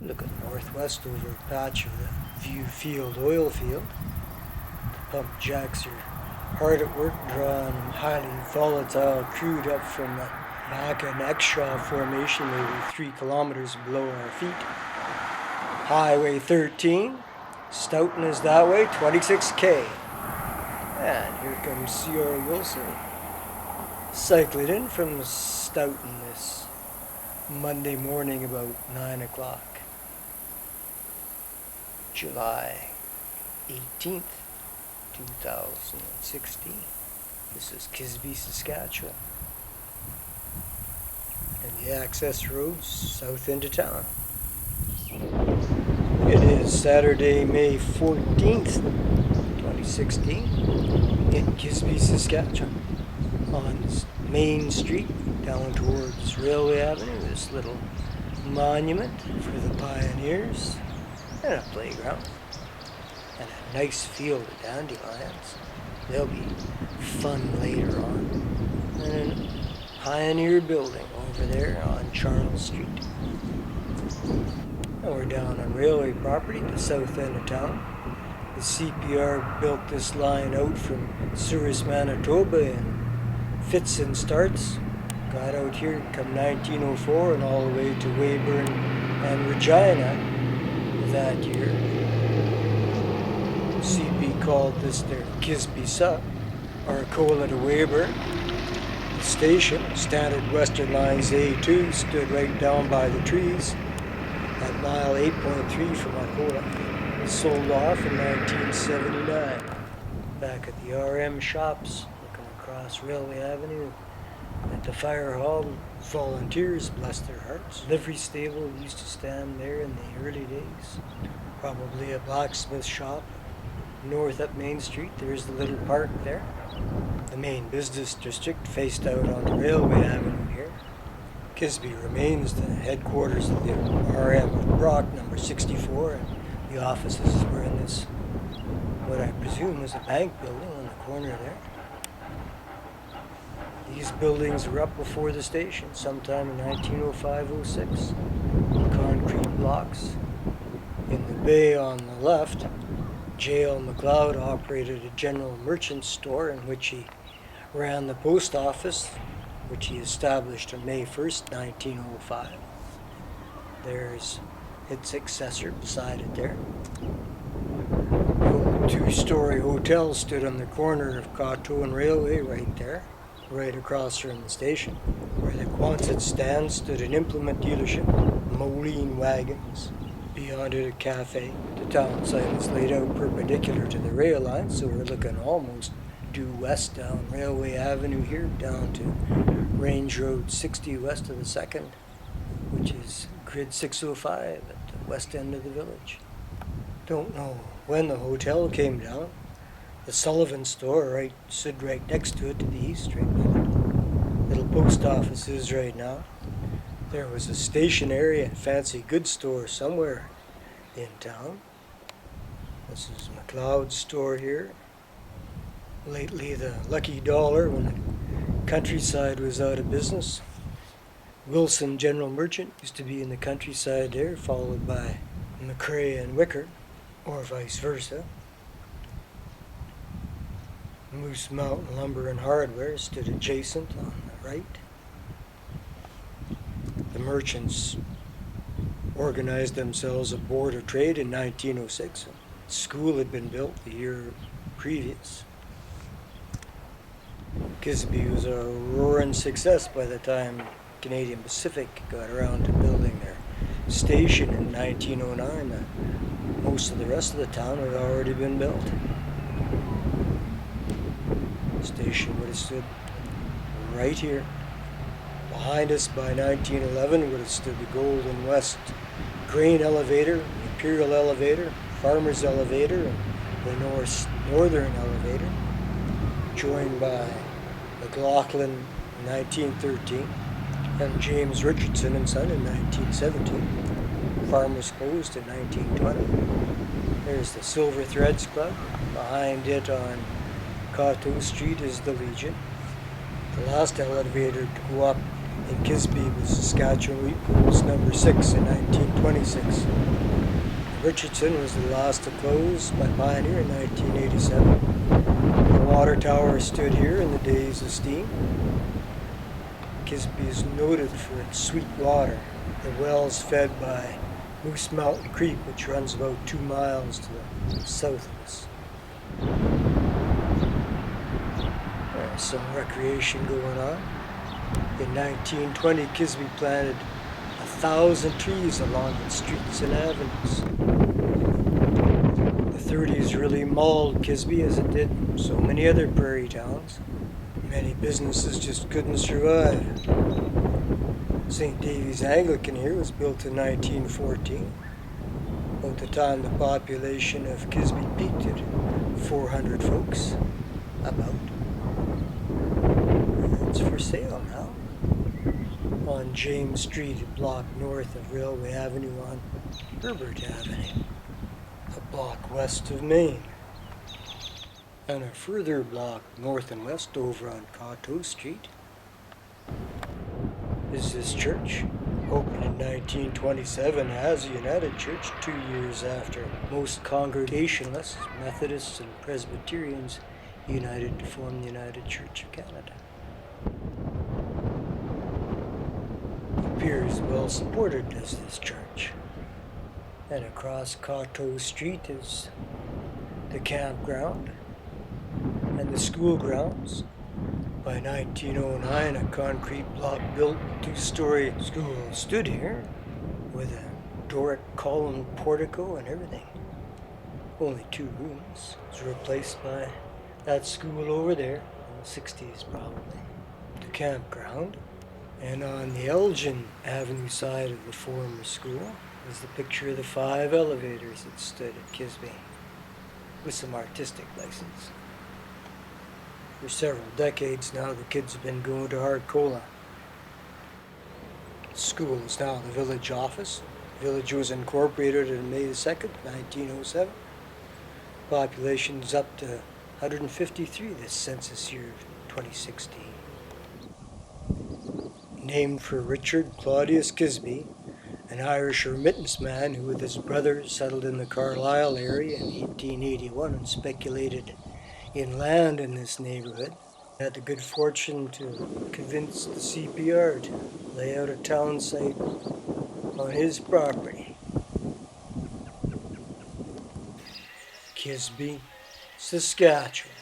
Looking northwest over a patch of the View Field oil field. The pump jacks are hard at work drawing highly volatile crude up from the back of an Exshaw formation maybe 3 kilometers below our feet. Highway 13, Stoughton is that way, 26K. And here comes C.R. Wilson, cycling in from Stoughton this Monday morning about 9 o'clock. July 18th, 2016. This is Kisbey, Saskatchewan. And the access roads south into town. It is Saturday, May 14th, 2016, in Kisbey, Saskatchewan. On Main Street, down towards Railway Avenue, this little monument for the pioneers, and a playground, and a nice field of dandelions. They'll be fun later on. And a pioneer building over there on Charles Street. And we're down on railway property, the south end of town. The CPR built this line out from Souris, Manitoba in fits and starts. Got out here come 1904 and all the way to Weyburn and Regina that year. CP called this their Kisbey Suck, Arcola to Weyburn. The station, Standard Western Lines A2, stood right down by the trees at mile 8.3 from Arcola. Sold off in 1979. Back at the RM shops, looking across Railway Avenue at the fire hall, volunteers, bless their hearts. Livery stable used to stand there in the early days. Probably a blacksmith shop. North up Main Street, there's the little park there. The main business district faced out on the Railway Avenue here. Kisbey remains the headquarters of the RM of Brock, number 64, and the offices were in this, what I presume was a bank building on the corner there. These buildings were up before the station, sometime in 1905-06. Concrete blocks. In the bay on the left, J.L. McLeod operated a general merchant store in which he ran the post office, which he established on May 1st, 1905. There's its successor beside it there. The old two-story hotel stood on the corner of Coteau and Railway right there, right across from the station. Where the Quonset stand stood an implement dealership, Moline wagons. Beyond it a cafe. The town site is laid out perpendicular to the rail line, so we're looking almost due west down Railway Avenue here, down to Range Road 60 west of the 2nd, which is grid 605 at the west end of the village. Don't know when the hotel came down. The Sullivan store stood right next to it to the east, right where the little post office is right now. There was a stationery and fancy goods store somewhere in town. This is McLeod's store here. Lately the Lucky Dollar when the countryside was out of business. Wilson General Merchant used to be in the countryside there, followed by McCrae and Wicker, or vice versa. Moose Mountain Lumber and Hardware stood adjacent on the right. The merchants organized themselves a board of trade in 1906. A school had been built the year previous. Kisbey was a roaring success by the time Canadian Pacific got around to building their station in 1909. Most of the rest of the town had already been built. The station would have stood right here. Behind us by 1911 would have stood the Golden West Grain Elevator, Imperial Elevator, Farmers Elevator, and the Northern Elevator, joined by McLaughlin in 1913 and James Richardson and Son in 1917. Farmers closed in 1920. There's the Silver Threads Club. Behind it on Coteau Street is the Legion. The last elevator to go up in Kisbey was Saskatchewan wheat polls number 6 in 1926. Richardson was the last to close by Pioneer in 1987. The water tower stood here in the days of steam. Kisbey is noted for its sweet water. The wells fed by Moose Mountain Creek, which runs about 2 miles to the south of us. There's some recreation going on. In 1920, Kisbey planted 1,000 trees along its streets and avenues. The 30s really mauled Kisbey as it did so many other prairie towns. Many businesses just couldn't survive. St. David's Anglican here was built in 1914, about the time the population of Kisbey peaked at 400 folks, about. It's for sale now. On James Street, a block north of Railway Avenue on Herbert Avenue, a block west of Main, and a further block north and west over on Coteau Street is this church, opened in 1927 as a United Church 2 years after most Congregationalists, Methodists, and Presbyterians united to form the United Church of Canada. Appears well supported as this church. And across Coteau Street is the campground and the school grounds. By 1909, a concrete block built 2-story school stood here with a Doric column portico and everything. Only 2 rooms. It was replaced by that school over there in the 60s probably. The campground. And on the Elgin Avenue side of the former school is the picture of the 5 elevators that stood at Kisbey, with some artistic license. For several decades now, the kids have been going to Harcola. The school is now the village office. The village was incorporated on May 2nd, 1907. Population is up to 153 this census year, 2016. Named for Richard Claudius Kisbey, an Irish remittance man who with his brother settled in the Carlisle area in 1881 and speculated in land in this neighborhood. Had the good fortune to convince the CPR to lay out a town site on his property. Kisbey, Saskatchewan.